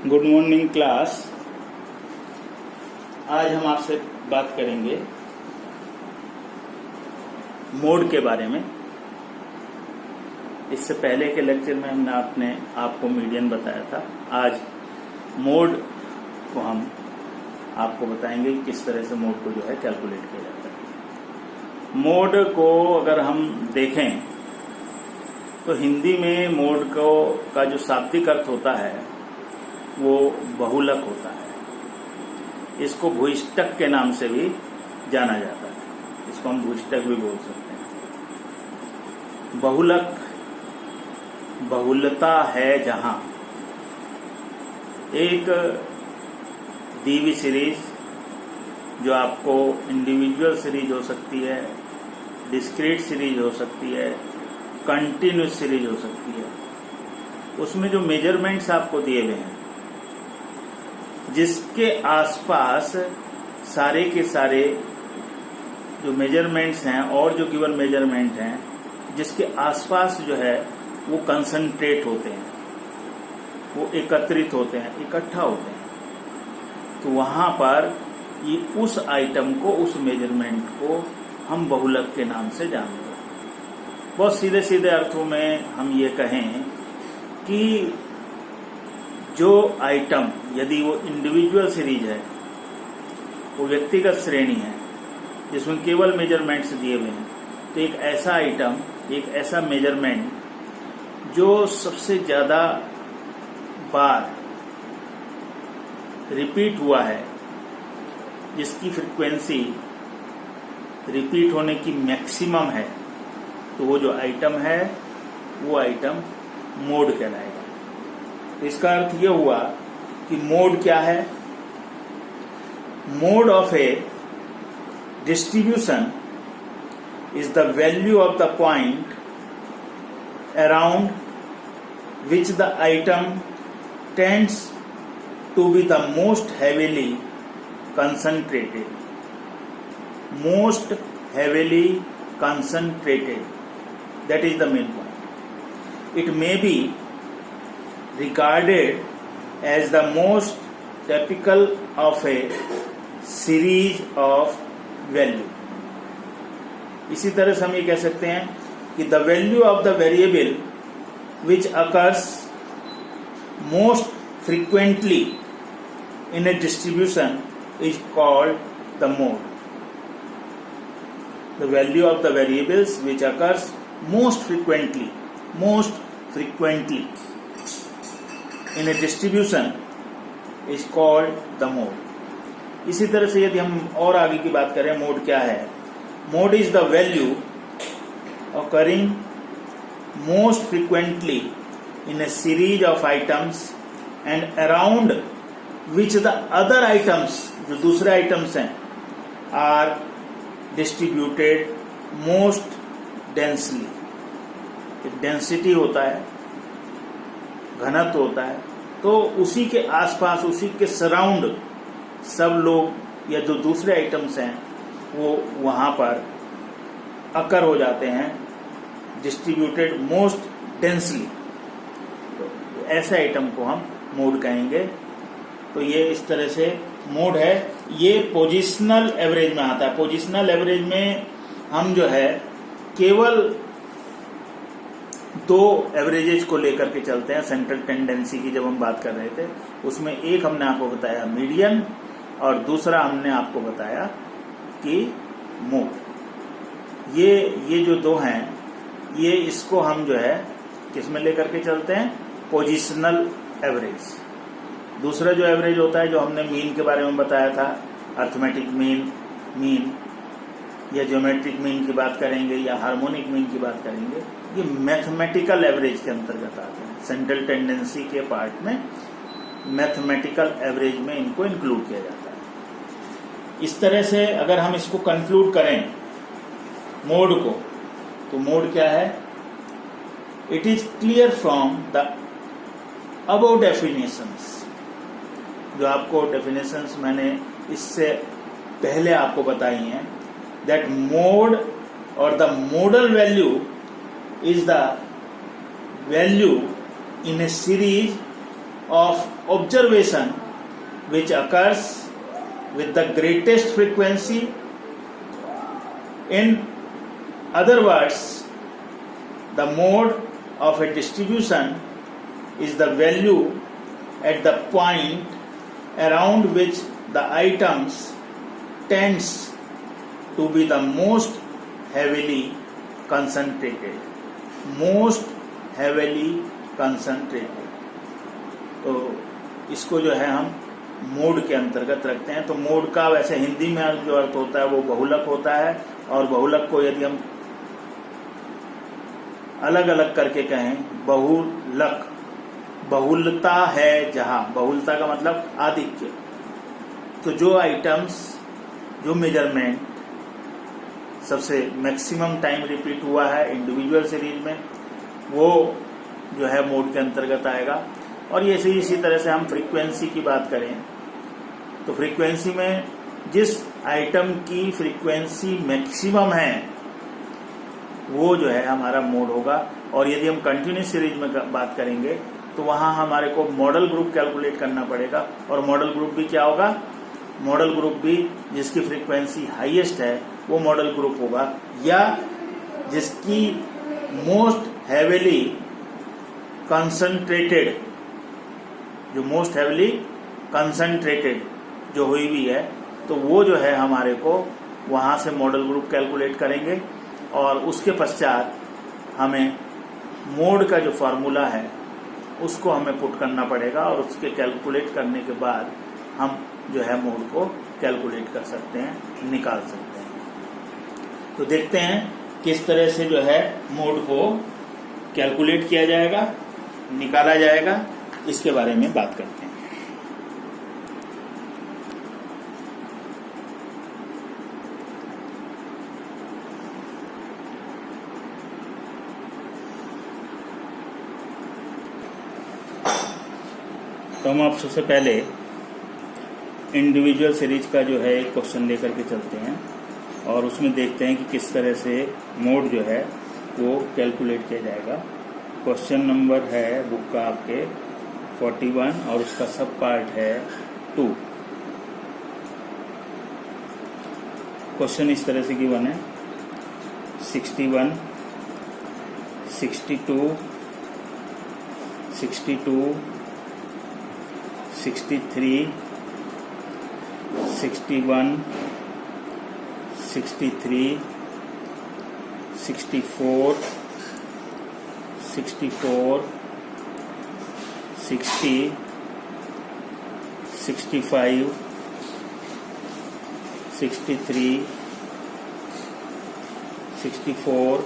Good morning class. आज हम आपसे बात करेंगे मोड के बारे में। इससे पहले के लेक्चर में हमने आपको मीडियन बताया था। आज मोड को हम आपको बताएंगे कि किस तरह से मोड को जो है कैलकुलेट किया जाता है। मोड को अगर हम देखें तो हिंदी में मोड का जो शाब्दिक अर्थ होता है वो बहुलक होता है। इसको भूइष्टक के नाम से भी जाना जाता है। इसको हम भूइष्टक भी बोल सकते हैं। बहुलक बहुलता है जहां एक डीवी सीरीज जो आपको इंडिविजुअल सीरीज हो सकती है, डिस्क्रीट सीरीज हो सकती है, कंटिन्यूस सीरीज हो सकती है, उसमें जो मेजरमेंट्स आपको दिए गए हैं, जिसके आसपास सारे के सारे जो मेजरमेंट्स हैं और जो गिवन मेजरमेंट हैं, जिसके आसपास जो है वो कंसंट्रेट होते हैं, वो एकत्रित होते हैं, इकट्ठा होते हैं, तो वहां पर ये उस आइटम को, उस मेजरमेंट को हम बहुलक के नाम से जानते हैं। बहुत सीधे सीधे अर्थों में हम ये कहें कि जो आइटम, यदि वो इंडिविजुअल सीरीज है, वो व्यक्तिगत श्रेणी है जिसमें केवल मेजरमेंट्स दिए हुए हैं, तो एक ऐसा आइटम, एक ऐसा मेजरमेंट जो सबसे ज्यादा बार रिपीट हुआ है, जिसकी फ्रीक्वेंसी रिपीट होने की मैक्सिमम है, तो वो जो आइटम है वो आइटम मोड कहलाएगा। इसका अर्थ यह हुआ कि मोड क्या है? Mode of a distribution is the value of the point around which the item tends to be the most heavily concentrated. Most heavily concentrated, that is the main point. It may be regarded as the most typical of a series of value. इसी तरह से हम ये कह सकते हैं कि the value of the variable which occurs most frequently in a distribution is called the mode. The value of the variables which occurs most frequently in a distribution is called the mode. इसी तरह से यदि हम और आगे की बात करें, मोड क्या है? Mode is the value occurring most frequently in a series of items and around which the other items, जो दूसरे आइटम्स हैं, are distributed most densely. एक डेंसिटी होता है, घनत्व होता है, तो उसी के आसपास, उसी के सराउंड सब लोग या जो दूसरे आइटम्स हैं वो वहां पर अकर हो जाते हैं, डिस्ट्रीब्यूटेड मोस्ट डेंसली। तो ऐसे आइटम को हम मोड कहेंगे। तो ये इस तरह से मोड है। ये पोजिशनल एवरेज में आता है। पोजिशनल एवरेज में हम जो है केवल दो एवरेजेस को लेकर के चलते हैं। सेंट्रल टेंडेंसी की जब हम बात कर रहे थे, उसमें एक हमने आपको बताया मीडियन और दूसरा हमने आपको बताया कि मोड। ये जो दो हैं, ये इसको हम जो है किसमें लेकर के चलते हैं? Positional average. दूसरा जो एवरेज होता है, जो हमने मीन के बारे में बताया था, अर्थमेटिक मीन या ज्योमेट्रिक मीन की बात करेंगे या हार्मोनिक मीन की बात करेंगे, ये मैथमेटिकल एवरेज के अंतर्गत आते हैं। सेंट्रल टेंडेंसी के पार्ट में मैथमेटिकल एवरेज में इनको इंक्लूड किया जाता है। इस तरह से अगर हम इसको कंक्लूड करें मोड को, तो मोड क्या है? It is clear from the above definitions. जो आपको डेफिनेशंस मैंने इससे पहले आपको बताई हैं, दैट मोड और the model value is the value in a series of observation which occurs with the greatest frequency. In other words, the mode of a distribution is the value at the point around which the items tends to be the most heavily concentrated. Most heavily concentrated. तो इसको जो है हम mode के अंतर्गत रखते हैं। तो मोड का वैसे हिंदी में जो अर्थ होता है वो बहुलक होता है, और बहुलक को यदि हम अलग अलग करके कहें, बहुलक, बहुलता है जहां, बहुलता का मतलब आधिक्य। तो जो आइटम्स, जो मेजरमेंट सबसे मैक्सिमम टाइम रिपीट हुआ है इंडिविजुअल सीरीज में, वो जो है मोड के अंतर्गत आएगा। और ये इसी तरह से हम फ्रीक्वेंसी की बात करें तो फ्रीक्वेंसी में जिस आइटम की फ्रीक्वेंसी मैक्सिमम है वो जो है हमारा मोड होगा। और यदि हम कंटिन्यूस सीरीज में बात करेंगे तो वहां हमारे को मॉडल ग्रुप कैलकुलेट करना पड़ेगा। और मॉडल ग्रुप भी क्या होगा? मॉडल ग्रुप भी जिसकी फ्रीक्वेंसी हाईएस्ट है वो मॉडल ग्रुप होगा, या जिसकी मोस्ट हैवीली कंसंट्रेटेड, जो मोस्ट हैवीली कंसंट्रेटेड जो हुई भी है, तो वो जो है हमारे को वहां से मॉडल ग्रुप कैलकुलेट करेंगे। और उसके पश्चात हमें मोड का जो फार्मूला है उसको हमें पुट करना पड़ेगा, और उसके कैलकुलेट करने के बाद हम जो है मोड को कैलकुलेट कर सकते हैं, निकाल सकते हैं। तो देखते हैं किस तरह से जो है मोड को कैलकुलेट किया जाएगा, निकाला जाएगा, इसके बारे में बात करते हैं। तो हम आप सबसे पहले इंडिविजुअल सीरीज का जो है एक क्वेश्चन लेकर के चलते हैं, और उसमें देखते हैं कि किस तरह से मोड जो है वो कैलकुलेट किया जाएगा। क्वेश्चन नंबर है बुक का आपके 41, और उसका सब पार्ट है 2। क्वेश्चन इस तरह से गिवन है 61, 62, 62, 63, 61, 63, 64, 64, 60, 65, 63, 64,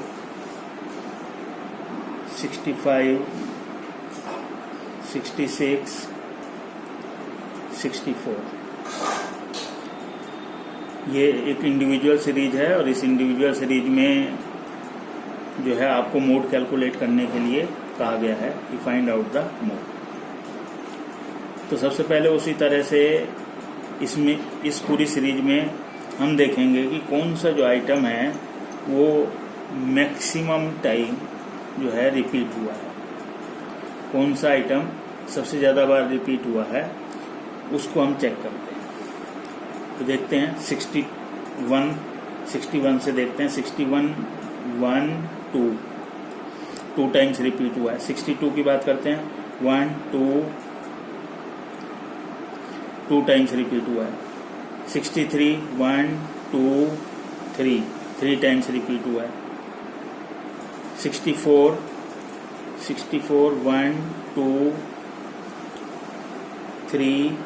65, 66, 64। ये एक इंडिविजुअल सीरीज है, और इस इंडिविजुअल सीरीज में जो है आपको मोड कैलकुलेट करने के लिए कहा गया है कि फाइंड आउट द मोड। तो सबसे पहले उसी तरह से इसमें इस पूरी सीरीज में हम देखेंगे कि कौन सा जो आइटम है वो मैक्सिमम टाइम जो है रिपीट हुआ है, कौन सा आइटम सबसे ज़्यादा बार रिपीट हुआ है, उसको हम चेक करते हैं। तो देखते हैं 61 से देखते हैं 61, 1, 2 टाइम्स रिपीट हुआ है। 62 की बात करते हैं 1, 2 टाइम्स रिपीट हुआ है। 63, 1, 2, 3 टाइम्स रिपीट हुआ है। 64, 1, 2, 3,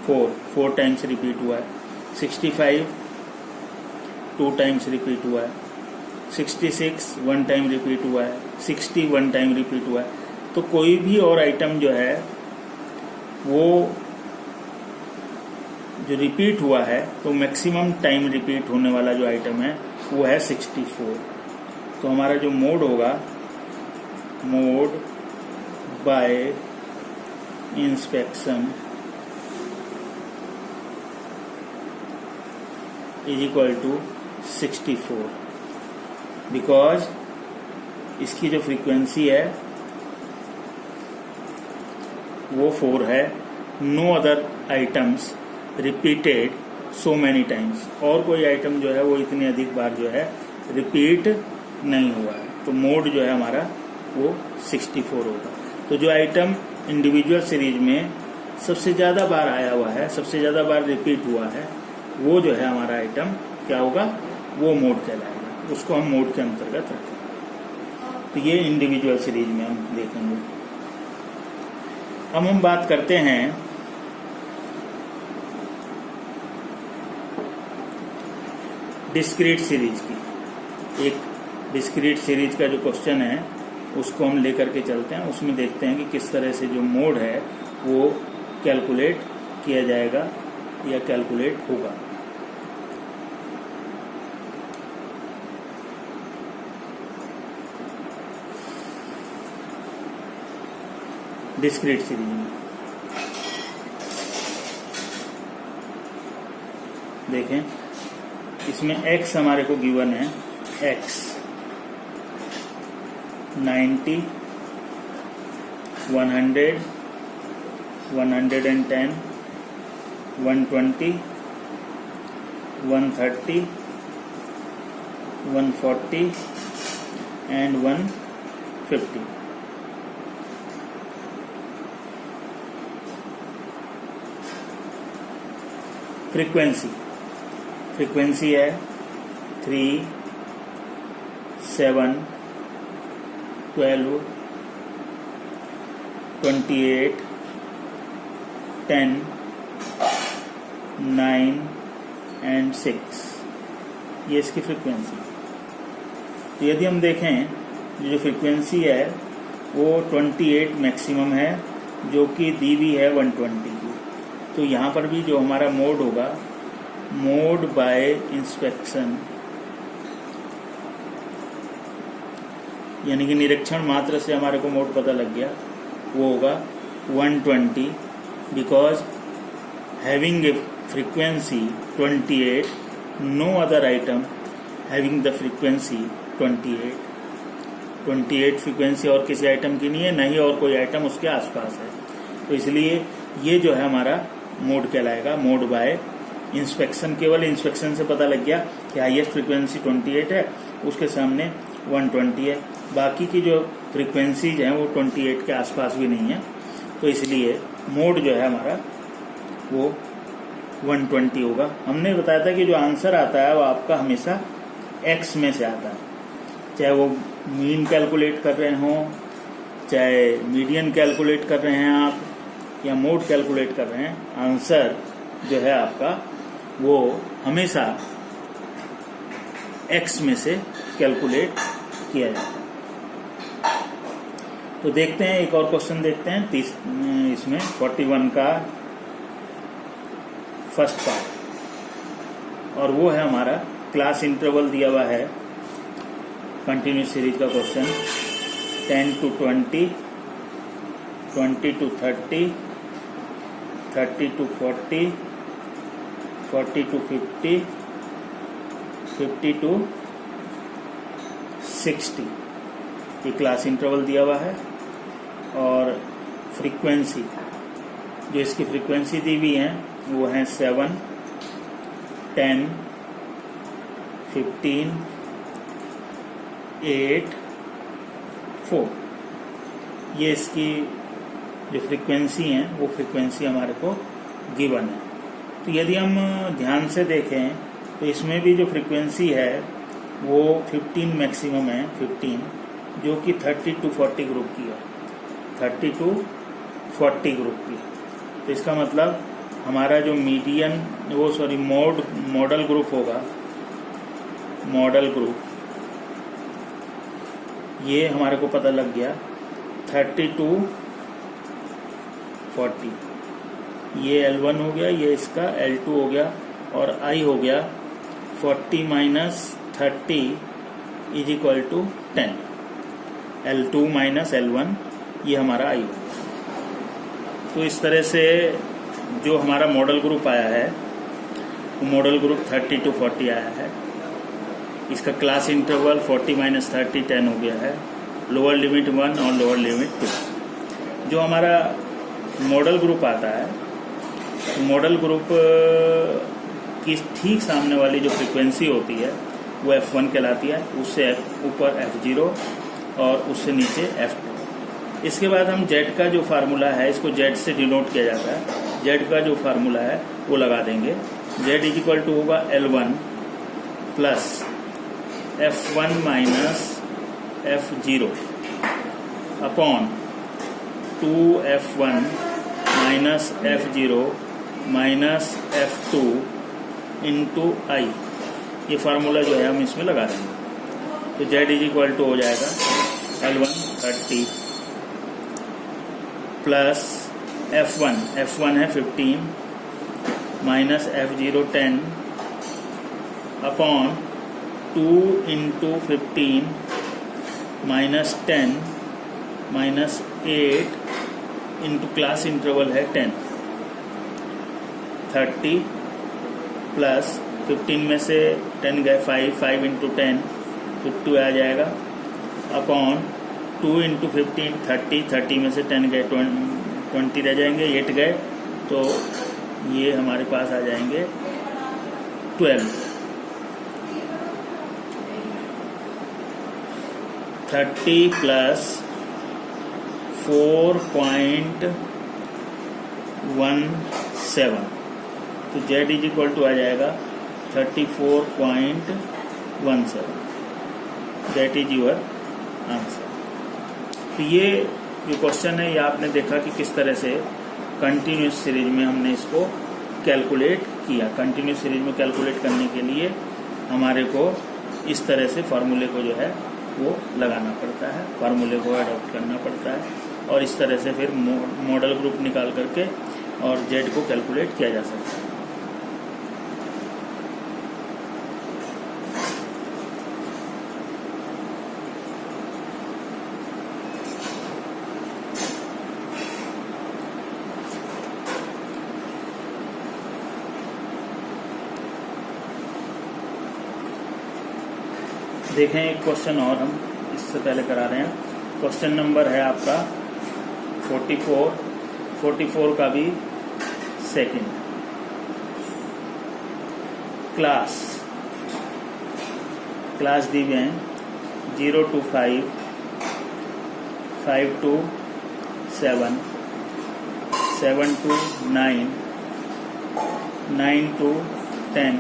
4 टाइम्स रिपीट हुआ है। 65 2 टाइम्स रिपीट हुआ है। 66 1 टाइम रिपीट हुआ है। 60 1 टाइम रिपीट हुआ है। तो कोई भी और आइटम जो है वो जो रिपीट हुआ है तो मैक्सिमम टाइम रिपीट होने वाला जो आइटम है वो है 64। तो हमारा जो मोड होगा, mode by inspection is equal to 64, because इसकी जो फ्रीक्वेंसी है वो 4 है। No other items repeated so many times, और कोई आइटम जो है वो इतनी अधिक बार जो है रिपीट नहीं हुआ है, तो मोड जो है हमारा वो 64 होगा। तो जो आइटम इंडिविजुअल सीरीज में सबसे ज़्यादा बार आया हुआ है, सबसे ज़्यादा बार रिपीट हुआ है, वो जो है हमारा आइटम क्या होगा, वो मोड कहलाएगा, उसको हम मोड के अंतर्गत रखेंगे। तो ये इंडिविजुअल सीरीज में हम देखेंगे। अब हम बात करते हैं डिस्क्रीट सीरीज की। एक डिस्क्रीट सीरीज का जो क्वेश्चन है उसको हम लेकर के चलते हैं, उसमें देखते हैं कि किस तरह से जो मोड है वो कैलकुलेट किया जाएगा या कैलकुलेट होगा। डिस्क्रीट सीरीज में देखें, इसमें x हमारे को गिवन है, x 90, 100, 110, 120, 130, 140 and 150। फ्रीक्वेंसी है 3, 7, 12, 28, 10, 9 and 6, ये इसकी फ्रीक्वेंसी। तो यदि हम देखें जो फ्रीक्वेंसी है वो 28 मैक्सिमम है, जो कि दी हुई है 120 की। तो यहाँ पर भी जो हमारा मोड होगा, मोड बाय इंस्पेक्शन, यानी कि निरीक्षण मात्र से हमारे को मोड पता लग गया, वो होगा 120, because having a frequency 28, no other item having the frequency 28 frequency और किसी आइटम की नहीं है, नहीं और कोई आइटम उसके आसपास है। तो इसलिए ये जो है हमारा मोड कहलाएगा, मोड बाय इंस्पेक्शन। केवल इंस्पेक्शन से पता लग गया कि हाईएस्ट फ्रीक्वेंसी 28 है, उसके सामने 120 है, बाकी की जो फ्रीक्वेंसीज हैं वो 28 के आसपास भी नहीं है। तो इसलिए मोड जो है हमारा वो 120 होगा। हमने बताया था कि जो आंसर आता है वो आपका हमेशा x में से आता है, चाहे वो मीन कैलकुलेट कर रहे हों, चाहे मीडियन कैलकुलेट कर रहे हैं आप, या मोड कैलकुलेट कर रहे हैं, आंसर जो है आपका वो हमेशा x में से कैलकुलेट किया जाता है। तो देखते हैं एक और क्वेश्चन देखते हैं, इसमें 41 का फर्स्ट पार्ट, और वो है हमारा क्लास इंटरवल दिया हुआ है कंटिन्यूस सीरीज का question, 10 to 20, 20 to 30, 30 to 40, 40 to 50, 50 to 60, ये क्लास इंटरवल दिया हुआ है। और फ्रीक्वेंसी, जो इसकी फ्रीक्वेंसी दी हुई है वो है 7, 10, 15, 8, 4, ये इसकी जो फ्रीक्वेंसी है वो फ्रीक्वेंसी हमारे को गिवन है। तो यदि हम ध्यान से देखें तो इसमें भी जो फ्रीक्वेंसी है वो 15 मैक्सिमम है, 15, जो कि 30 to 40 ग्रुप की है, 30 to 40 ग्रुप की। तो इसका मतलब हमारा जो मॉडल ग्रुप होगा, मॉडल ग्रुप, ये हमारे को पता लग गया 30 to 40, ये L1 हो गया, ये इसका L2 हो गया, और I हो गया 40 minus 30 is equal to 10, L2 minus L1, ये हमारा I हो गया। तो इस तरह से जो हमारा मॉडल ग्रुप आया है वो मॉडल ग्रुप 30 to 40 आया है। इसका क्लास इंटरवल 40 minus 30 10 हो गया है, लोअर लिमिट 1 और लोअर लिमिट 2। जो हमारा मॉडल ग्रुप आता है, मॉडल ग्रुप की ठीक सामने वाली जो फ्रीक्वेंसी होती है वो F1 कहलाती है, उससे ऊपर F0 और उससे नीचे F2। इसके बाद हम Z का जो फार्मूला है, इसको Z से डिनोट किया जाता है, Z का जो फार्मूला है वो लगा देंगे। Z इक्वल टू होगा L1 plus F1 minus F0 upon 2F1 minus F0 minus F2 into I। ये फार्मूला जो है हम इसमें लगा देंगे। तो Z इक्वल टू हो जाएगा L1 30 प्लस F1 है 15 minus F0 10 upon 2 into 15 minus 10 minus 8 into class interval है 10। 30 प्लस 15 में से 10 गए 5 इंटू 10 50 आ जाएगा अपॉन 2 इंटू 15 30 में से 10 गए 20 रह जाएंगे, 8 गए तो ये हमारे पास आ जाएंगे 12। 30 प्लस 4.17 तो Z इक्वल टू आ जाएगा 34.17। That is your answer. तो ये जो क्वेश्चन है ये आपने देखा कि किस तरह से कंटिन्यूस सीरीज में हमने इसको कैलकुलेट किया। कंटिन्यूस सीरीज में कैलकुलेट करने के लिए हमारे को इस तरह से फार्मूले को जो है वो लगाना पड़ता है, फार्मूले को अडॉप्ट करना पड़ता है और इस तरह से फिर मॉडल ग्रुप निकाल करके और Z को कैलकुलेट किया जा सकता है। देखें एक क्वेश्चन और हम इससे पहले करा रहे हैं। क्वेश्चन नंबर है आपका 44 का भी सेकंड। क्लास दी गए हैं 0 to 5, 5 to 7, 7 to 9, 9 to 10,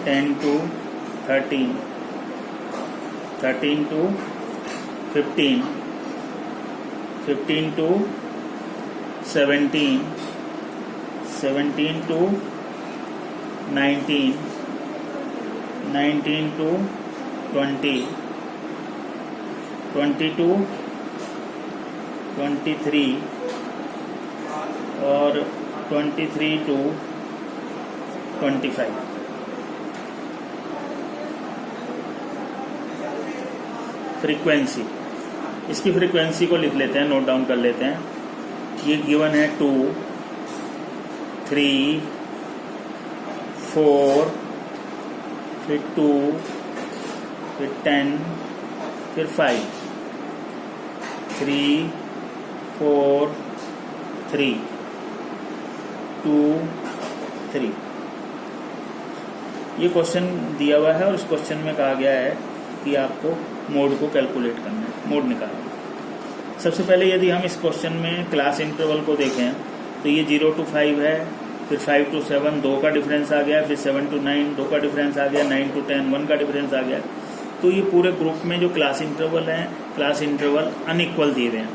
10 to 13, 13 to 15, 15 to 17, 17 to 19, 19 to 20, 20 to 23 और 23 to 25। फ्रीक्वेंसी, इसकी फ्रीक्वेंसी को लिख लेते हैं, नोट डाउन कर लेते हैं। ये गिवन है 2, 3, 4, फिर 2, फिर 10, फिर 5, 3, 4, 3, 2, 3। ये क्वेश्चन दिया हुआ है और इस क्वेश्चन में कहा गया है कि आपको मोड को कैलकुलेट करना है, मोड निकालना है। सबसे पहले यदि हम इस क्वेश्चन में क्लास इंटरवल को देखें तो ये 0 to 5 है, फिर 5 to 7 2 का डिफरेंस आ गया, फिर 7 to 9 2 का डिफरेंस आ गया, 9 to 10 1 का डिफरेंस आ गया। तो ये पूरे ग्रुप में जो क्लास इंटरवल हैं, क्लास इंटरवल अनइक्वल दिए हुए हैं।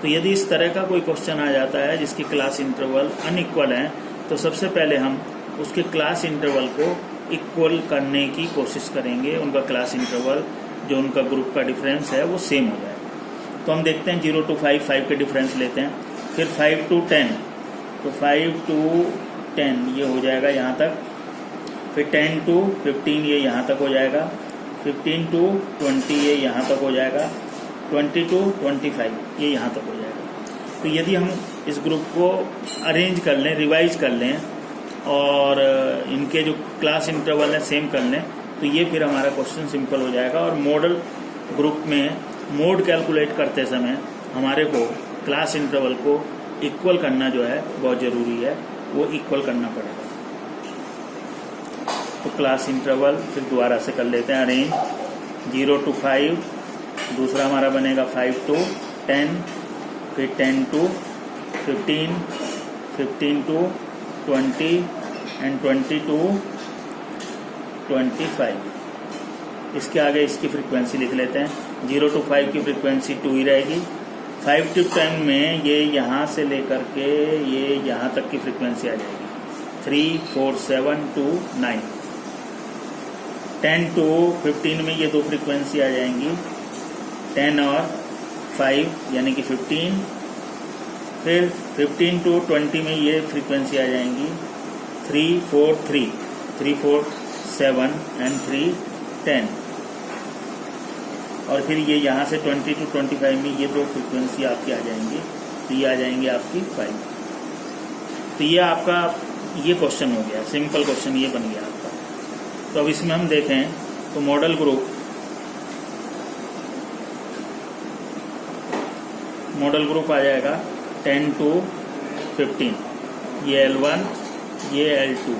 तो यदि इस तरह का कोई क्वेश्चन आ जाता है जिसकी क्लास इंटरवल अनइक्वल हैं, तो सबसे पहले हम उसके क्लास इंटरवल को इक्वल करने की कोशिश करेंगे। उनका क्लास इंटरवल जो उनका ग्रुप का डिफरेंस है वो सेम हो जाए। तो हम देखते हैं 0 to 5 5 के डिफरेंस लेते हैं, फिर 5 to 10 तो 5 to 10 ये हो जाएगा यहाँ तक, फिर 10 to 15 ये यहाँ तक हो जाएगा, 15 to 20 ये यहाँ तक हो जाएगा, 20 to 25 ये यहाँ तक हो जाएगा। तो यदि हम इस ग्रुप को अरेंज कर लें, रिवाइज कर लें और इनके जो क्लास इंटरवल है सेम कर लें, तो ये फिर हमारा क्वेश्चन सिंपल हो जाएगा। और मॉडल ग्रुप में मोड कैलकुलेट करते समय हमारे को क्लास इंटरवल को इक्वल करना जो है बहुत ज़रूरी है, वो इक्वल करना पड़ेगा। तो क्लास इंटरवल फिर दोबारा से कर लेते हैं। अरेंज 0 to 5, दूसरा हमारा बनेगा 5 to 10, फिर 10 to 15, 15 to 20 एंड 20 to 25। इसके आगे इसकी फ्रीक्वेंसी लिख लेते हैं। 0 to 5 की फ्रीक्वेंसी 2 ही रहेगी। 5 to 10 में ये यहाँ से लेकर के ये यहाँ तक की फ्रीक्वेंसी आ जाएगी 3, 4, 7 to 9। 10 to 15 में ये दो फ्रीक्वेंसी आ जाएंगी 10 और 5 यानी कि 15। फिर 15 to 20 में ये फ्रीक्वेंसी आ जाएंगी 3, 4, 3, 3, 4, 7 एंड 3, 10। और फिर ये यहाँ से 20 to 25 में ये दो फ्रीक्वेंसी आपकी आ जाएंगी, तो ये आ जाएंगी आपकी 5। तो ये आपका ये क्वेश्चन हो गया, सिंपल क्वेश्चन ये बन गया आपका। तो अब इसमें हम देखें तो मॉडल ग्रुप आ जाएगा 10 to 15, ये L1 ये L2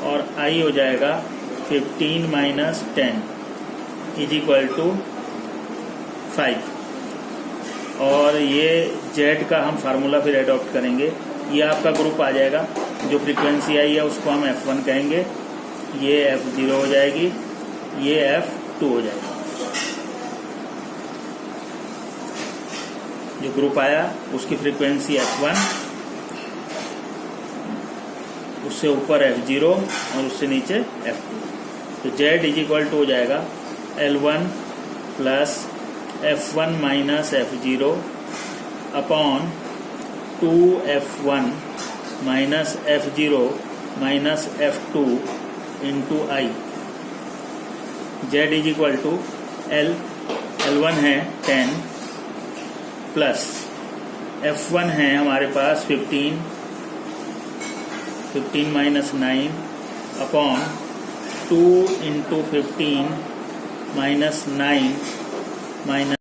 और I हो जाएगा 15 minus 10 इज इक्वल टू 5। और ये Z का हम फार्मूला फिर एडॉप्ट करेंगे। ये आपका ग्रुप आ जाएगा, जो फ्रीक्वेंसी आई है उसको हम F1 कहेंगे, ये F0 हो जाएगी, ये F2 हो जाएगा। जो ग्रुप आया उसकी फ्रीक्वेंसी F1, उससे ऊपर F0 और उससे नीचे F2। तो Z इज इक्वल टू हो जाएगा L1 plus F1 minus F0 upon 2F1 minus F0 minus F2 into I। Z is equal to L1 है 10 प्लस F1 है हमारे पास 15 minus 9 upon 2 into 15 minus 9 minus